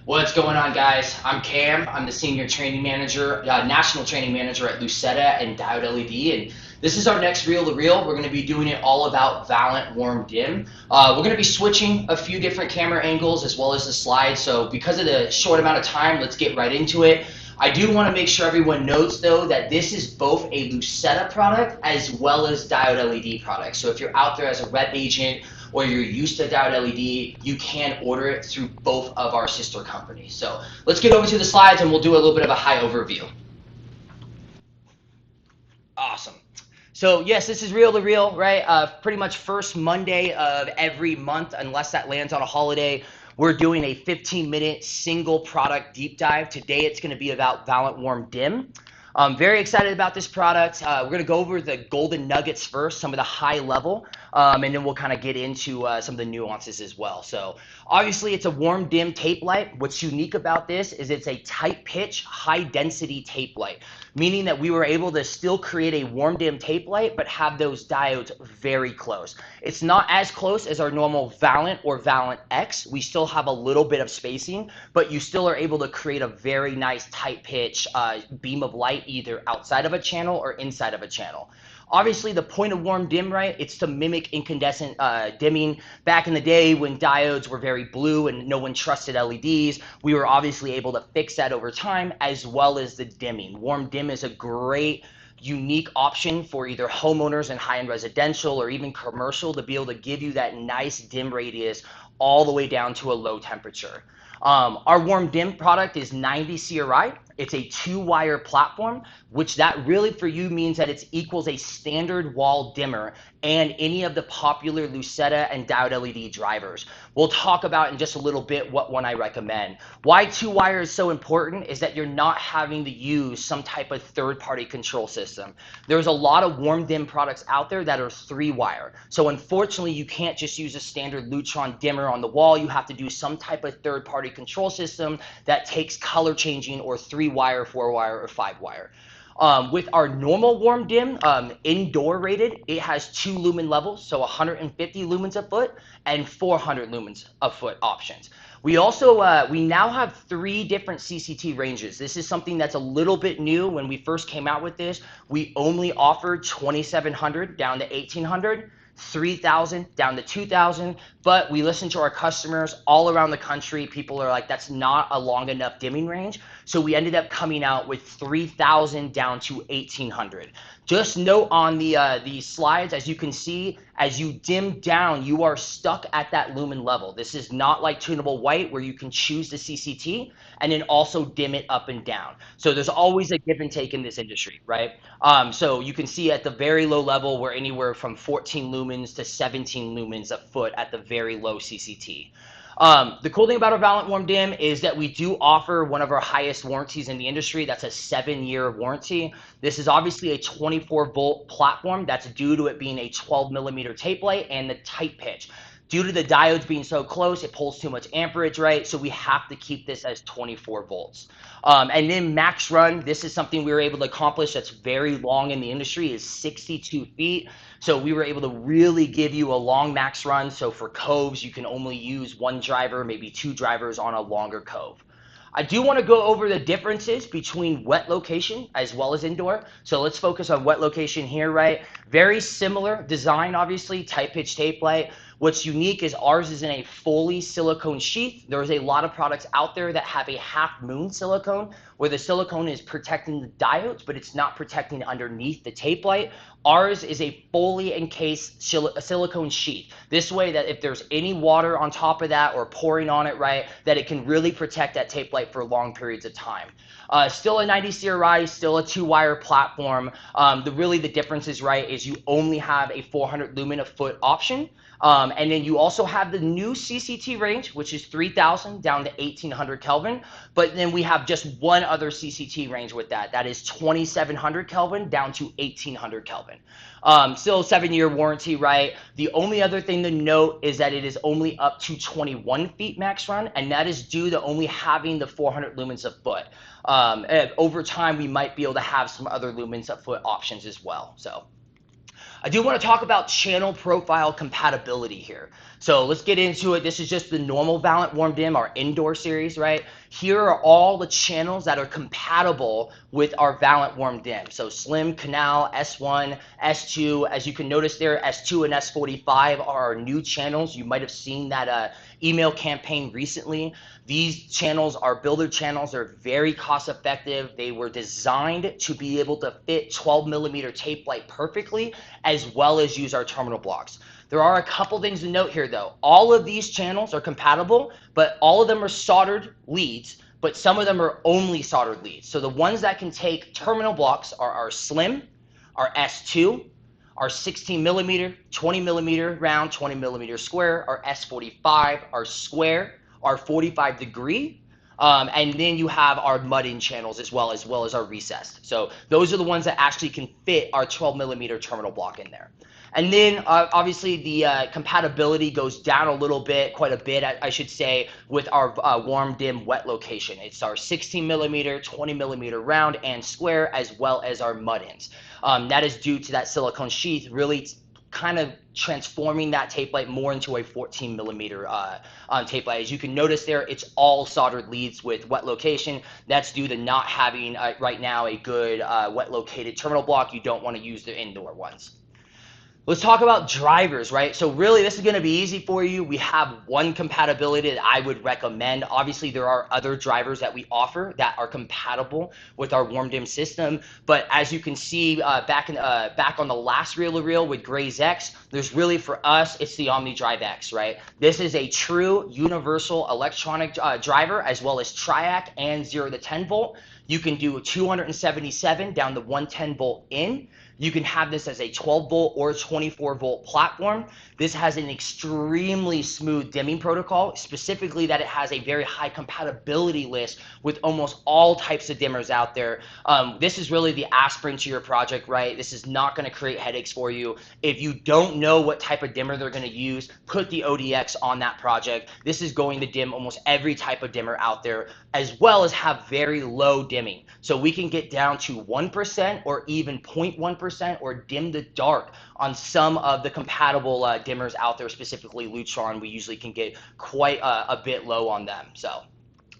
What's going on, guys? I'm Cam. I'm the senior training manager, national training manager at Lucetta and Diode LED, and this is our next reel to reel. We're going to be doing it all about VALENT Warm Dim. We're going to be switching a few different camera angles as well as the slides. So because of the short amount of time, let's get right into it. I do want to make sure everyone notes, though, that this is both a Lucetta product as well as Diode LED product. So if you're out there as a rep agent or you're used to Diode LED, you can order it through both of our sister companies. So let's get over to the slides and we'll do a little bit of a high overview. Awesome. So yes, this is reel to reel, right? Pretty much first Monday of every month, unless that lands on a holiday, we're doing a 15-minute single product deep dive. Today it's going to be about VALENT Warm Dim. I'm very excited about this product. We're going to go over the golden nuggets first, some of the high level, and then we'll kind of get into some of the nuances as well. So obviously it's a warm dim tape light. What's unique about this is it's a tight pitch, high density tape light, meaning that we were able to still create a warm dim tape light, but have those diodes very close. It's not as close as our normal VALENT or VALENT X. We still have a little bit of spacing, but you still are able to create a very nice tight pitch beam of light either outside of a channel or inside of a channel. Obviously, the point of warm dim, right, it's to mimic incandescent dimming. Back in the day when diodes were very blue and no one trusted LEDs, we were obviously able to fix that over time, as well as the dimming. Warm dim is a great unique option for either homeowners in high-end residential or even commercial to be able to give you that nice dim radius all the way down to a low temperature. Our warm dim product is 90 CRI. It's a 2-wire platform, which that really for you means that it equals a standard wall dimmer and any of the popular Lucetta and Diode LED drivers. We'll talk about in just a little bit what one I recommend. Why 2-wire is so important is that you're not having to use some type of third-party control system. There's a lot of warm dim products out there that are 3-wire. So unfortunately, you can't just use a standard Lutron dimmer on the wall. You have to do some type of third-party control system that takes color changing or 3-wire, 4-wire, or 5-wire. With our normal warm dim, indoor rated, it has 2 lumen levels, so 150 lumens a foot and 400 lumens a foot options. We also, we now have 3 different CCT ranges. This is something that's a little bit new. When we first came out with this, we only offered 2700 down to 1800. 3,000 down to 2,000, but we listen to our customers all around the country. People are like, that's not a long enough dimming range. So we ended up coming out with 3,000 down to 1,800. Just note on the slides, as you can see, as you dim down, you are stuck at that lumen level. This is not like tunable white where you can choose the CCT and then also dim it up and down. So there's always a give and take in this industry, right? So you can see at the very low level, we're anywhere from 14 lumens to 17 lumens a foot at the very low CCT. The cool thing about our VALENT Warm Dim is that we do offer one of our highest warranties in the industry. That's a 7-year warranty. This is obviously a 24-volt platform. That's due to it being a 12-millimeter tape light and the tight pitch. Due to the diodes being so close, it pulls too much amperage, right? So we have to keep this as 24 volts. And then max run, this is something we were able to accomplish that's very long in the industry, is 62 feet. So we were able to really give you a long max run. So for coves, you can only use 1 driver, maybe 2 drivers on a longer cove. I do want to go over the differences between wet location as well as indoor. So let's focus on wet location here, right? Very similar design, obviously, tight pitch tape light. What's unique is ours is in a fully silicone sheath. There's a lot of products out there that have a half moon silicone where the silicone is protecting the diodes, but it's not protecting underneath the tape light. Ours is a fully encased silicone sheath. This way that if there's any water on top of that or pouring on it, right, that it can really protect that tape light for long periods of time. Still a 90 CRI, still a 2-wire platform. Really the difference is, right, is you only have a 400 lumen a foot option. And then you also have the new CCT range, which is 3,000 down to 1,800 Kelvin. But then we have just one other CCT range with that. That is 2,700 Kelvin down to 1,800 Kelvin. Still a 7-year warranty, right? The only other thing to note is that it is only up to 21 feet max run, and that is due to only having the 400 lumens a foot. Over time, we might be able to have some other lumens a foot options as well. So. I do want to talk about channel profile compatibility here. So let's get into it. This is just the normal VALENT Warm Dim, our indoor series, right? Here are all the channels that are compatible with our VALENT Warm Dim. So Slim, Canal, S1, S2. As you can notice there, S2 and S45 are our new channels. You might have seen that email campaign recently. These channels are builder channels. They're very cost effective. They were designed to be able to fit 12mm tape light perfectly, as well as use our terminal blocks. There are a couple things to note here though. All of these channels are compatible, but all of them are soldered leads, but some of them are only soldered leads. So the ones that can take terminal blocks are our Slim, our S2, our 16mm, 20mm round, 20mm square, our S45, our square, our 45 degree, and then you have our mud-in channels as well as our recessed. So those are the ones that actually can fit our 12mm terminal block in there. And then obviously the compatibility goes down a little bit, quite a bit, I should say, with our warm dim wet location. It's our 16mm, 20mm round and square, as well as our mud-ins. That is due to that silicone sheath really kind of transforming that tape light more into a 14mm tape light. As you can notice there, it's all soldered leads with wet location. That's due to not having right now a good wet located terminal block. You don't want to use the indoor ones. Let's talk about drivers, right? So really, this is going to be easy for you. We have one compatibility that I would recommend. Obviously, there are other drivers that we offer that are compatible with our warm dim system. But as you can see back on the last reel-to-reel with Gray's X, there's really for us, it's the OmniDrive X, right? This is a true universal electronic driver, as well as triac and 0 to 10 volt. You can do a 277 down to 110 volt in. You can have this as a 12 volt or 24 volt platform. This has an extremely smooth dimming protocol, specifically that it has a very high compatibility list with almost all types of dimmers out there. This is really the aspirin to your project, right? This is not going to create headaches for you. If you don't know what type of dimmer they're going to use, put the ODX on that project. This is going to dim almost every type of dimmer out there, as well as have very low dimming. So we can get down to 1% or even 0.1% or dim the dark on some of the compatible dimmers out there, specifically Lutron. We usually can get quite a bit low on them. So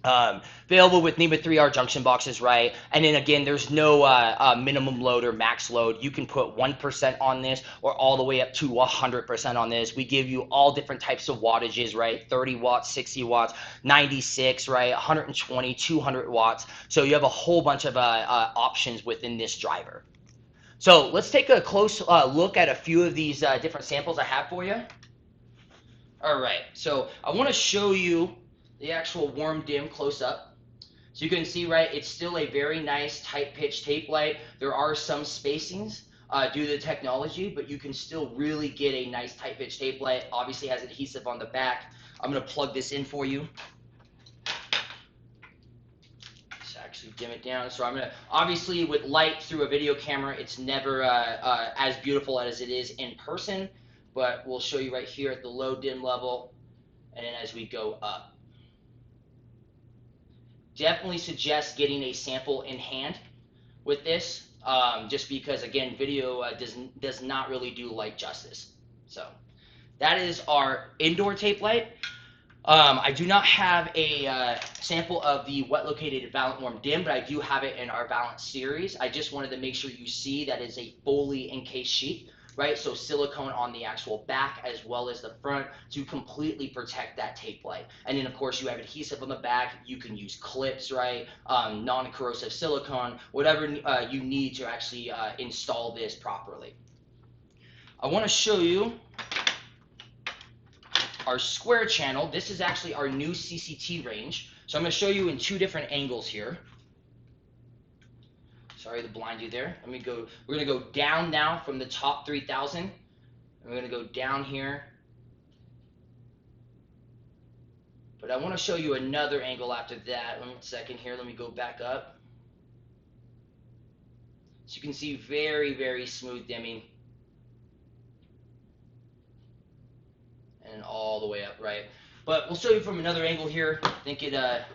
available with NEMA 3R junction boxes, right? And then again, there's no minimum load or max load. You can put 1% on this or all the way up to 100% on this. We give you all different types of wattages, right? 30 watts, 60 watts, 96, right? 120, 200 watts. So you have a whole bunch of options within this driver. So let's take a close look at a few of these different samples I have for you. All right, so I want to show you the actual warm dim close up. So you can see, right, it's still a very nice tight pitch tape light. There are some spacings due to the technology, but you can still really get a nice tight pitch tape light. Obviously has adhesive on the back. I'm going to plug this in for you. Dim it down. So I'm going to, obviously with light through a video camera, it's never as beautiful as it is in person, but we'll show you right here at the low dim level, and then as we go up. Definitely suggest getting a sample in hand with this, just because again, video does not really do light justice. So that is our indoor tape light. I do not have a sample of the wet located VALENT Warm Dim, but I do have it in our VALENT series. I just wanted to make sure you see that is a fully encased sheet, right? So silicone on the actual back as well as the front to completely protect that tape light. And then of course you have adhesive on the back. You can use clips, right? Non-corrosive silicone, whatever you need to actually install this properly. I want to show you our square channel. This is actually our new CCT range. So I'm going to show you in two different angles here. Sorry to blind you there. We're going to go down now from the top 3000. And we're going to go down here. But I want to show you another angle after that. One second here. Let me go back up. So you can see very, very smooth dimming. And all the way up, right? But we'll show you from another angle here. I think it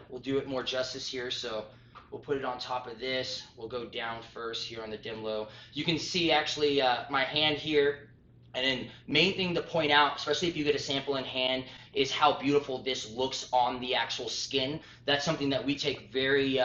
will do it more justice here. So We'll put it on top of this. We'll go down first here on the dim low. You can see actually my hand here. And then main thing to point out, especially if you get a sample in hand, is how beautiful this looks on the actual skin. That's something that we take very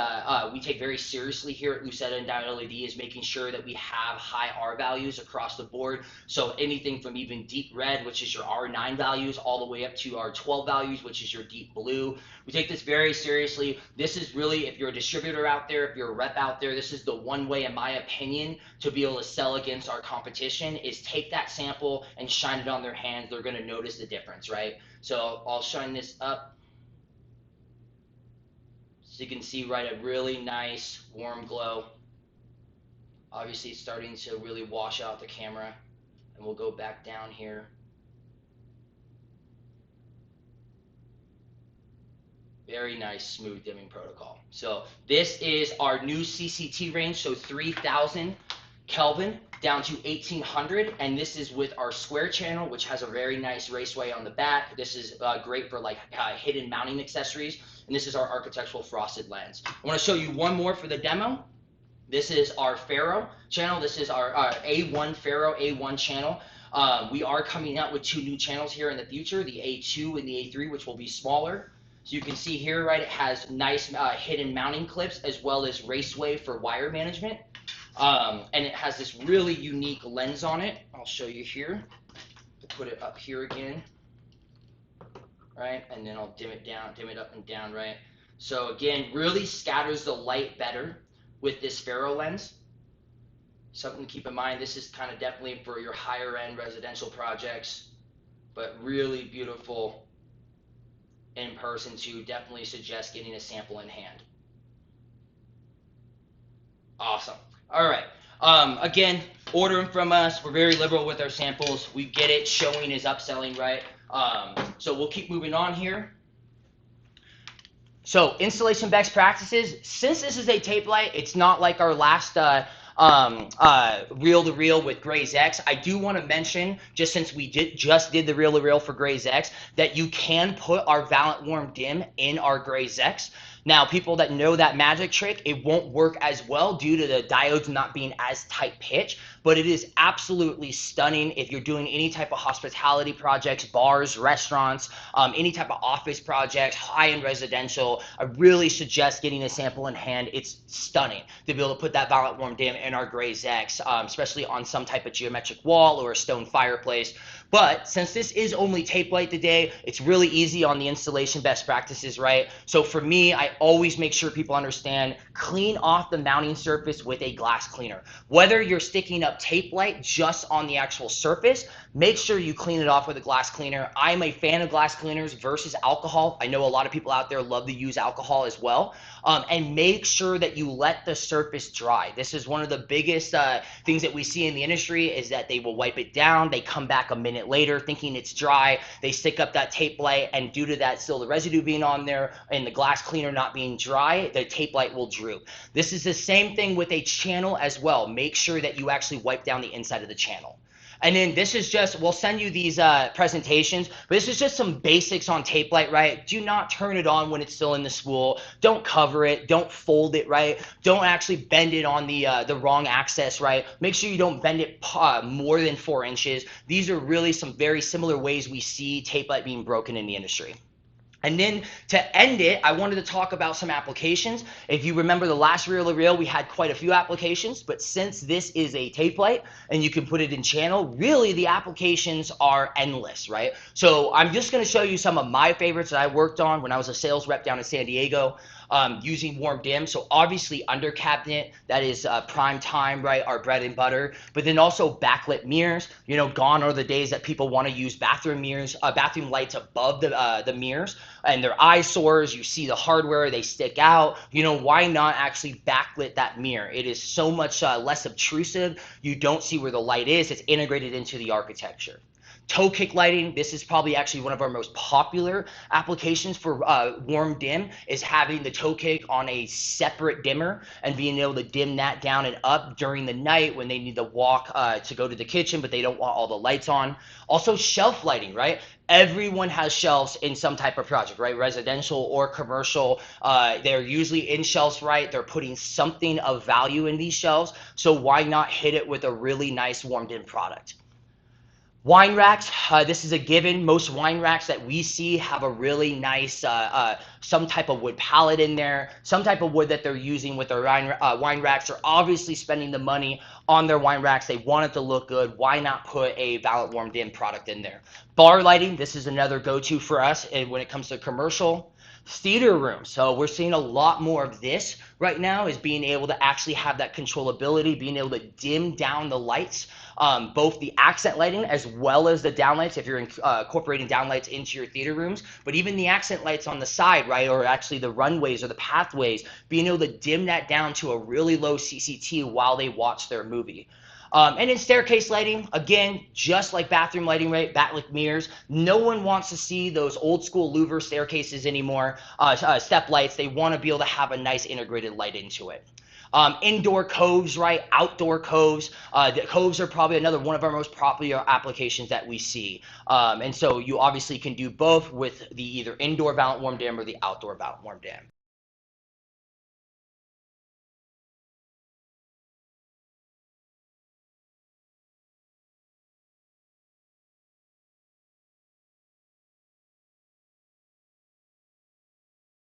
seriously here at Lucetta and Diode LED, is making sure that we have high R values across the board. So anything from even deep red, which is your R9 values, all the way up to R12 values, which is your deep blue. We take this very seriously. This is really, if you're a distributor out there, if you're a rep out there, this is the one way, in my opinion, to be able to sell against our competition, is take that sample and shine it on their hands. They're going to notice the difference, right? So I'll shine this up so you can see, right, a really nice warm glow. Obviously it's starting to really wash out the camera, and we'll go back down here. Very nice, smooth dimming protocol. So this is our new CCT range, so 3000 Kelvin down to 1800, and this is with our square channel, which has a very nice raceway on the back. This is great for like hidden mounting accessories, and this is our architectural frosted lens. I want to show you one more for the demo. This is our Ferro channel. This is our A1 Ferro A1 channel. We are coming out with 2 new channels here in the future, the A2 and the A3, which will be smaller. So you can see here, right, it has nice hidden mounting clips as well as raceway for wire management. And it has this really unique lens on it. I'll show you here. I'll put it up here again, right? And then I'll dim it down, dim it up and down, right? So again, really scatters the light better with this Ferro lens. Something to keep in mind, this is kind of definitely for your higher end residential projects, but really beautiful in person too. Definitely suggest getting a sample in hand. Awesome. All right. Again, ordering from us. We're very liberal with our samples. We get it. Showing is upselling, right? So we'll keep moving on here. So installation best practices. Since this is a tape light, it's not like our last reel-to-reel with Graze X. I do want to mention, just since we just did the reel-to-reel for Graze X, that you can put our VALENT Warm Dim in our Graze X. Now, people that know that magic trick, it won't work as well due to the diodes not being as tight pitch, but it is absolutely stunning if you're doing any type of hospitality projects, bars, restaurants, any type of office projects, high-end residential. I really suggest getting a sample in hand. It's stunning to be able to put that VALENT Warm Dim in our Graze X, especially on some type of geometric wall or a stone fireplace. But since this is only tape light today, it's really easy on the installation best practices, right? So for me, I always make sure people understand, clean off the mounting surface with a glass cleaner. Whether you're sticking up tape light just on the actual surface, make sure you clean it off with a glass cleaner. I'm a fan of glass cleaners versus alcohol. I know a lot of people out there love to use alcohol as well. And make sure that you let the surface dry. This is one of the biggest things that we see in the industry, is that they will wipe it down, they come back a minute later thinking it's dry, they stick up that tape light, and due to that still the residue being on there and the glass cleaner not being dry, the tape light will droop. This is the same thing with a channel as well. Make sure that you actually wipe down the inside of the channel. And then this is just, we'll send you these presentations, but this is just some basics on tape light, right? Do not turn it on when it's still in the spool. Don't cover it. Don't fold it, right? Don't actually bend it on the wrong axis, right? Make sure you don't bend it more than 4 inches. These are really some very similar ways we see tape light being broken in the industry. And then to end it, I wanted to talk about some applications. If you remember the last reel-to-reel, we had quite a few applications, but since this is a tape light and you can put it in channel, really the applications are endless, right? So I'm just gonna show you some of my favorites that I worked on when I was a sales rep down in San Diego. Using warm dim. So obviously under cabinet, that is prime time, right? Our bread and butter. But then also backlit mirrors. You know, gone are the days that people want to use bathroom mirrors, bathroom lights above the mirrors, and they're eyesores. You see the hardware, they stick out. You know, why not actually backlit that mirror? It is so much less obtrusive. You don't see where the light is. It's integrated into the architecture. Toe kick lighting, this is probably actually one of our most popular applications for warm dim, is having the toe kick on a separate dimmer and being able to dim that down and up during the night when they need to walk to go to the kitchen, but they don't want all the lights on. Also shelf lighting, right? Everyone has shelves in some type of project, right? Residential or commercial. They're usually in shelves, right? They're putting something of value in these shelves. So why not hit it with a really nice warmed in product? Wine racks, this is a given. Most wine racks that we see have a really nice, some type of wood palette in there, some type of wood that they're using with their wine racks. They're obviously spending the money on their wine racks. They want it to look good. Why not put a VALENT Warm Dim product in there? Bar lighting, this is another go-to for us when it comes to commercial. Theater rooms. So we're seeing a lot more of this right now, is being able to actually have that controllability, being able to dim down the lights, both the accent lighting as well as the downlights if you're incorporating downlights into your theater rooms, but even the accent lights on the side, right, or actually the runways or the pathways, being able to dim that down to a really low CCT while they watch their movie. And in staircase lighting, again, just like bathroom lighting, right? Backlit mirrors. No one wants to see those old school louver staircases anymore, step lights. They want to be able to have a nice integrated light into it. Indoor coves, right? Outdoor coves. The coves are probably another one of our most popular applications that we see. And so you obviously can do both with the either indoor VALENT Warm Dim or the outdoor VALENT Warm Dim.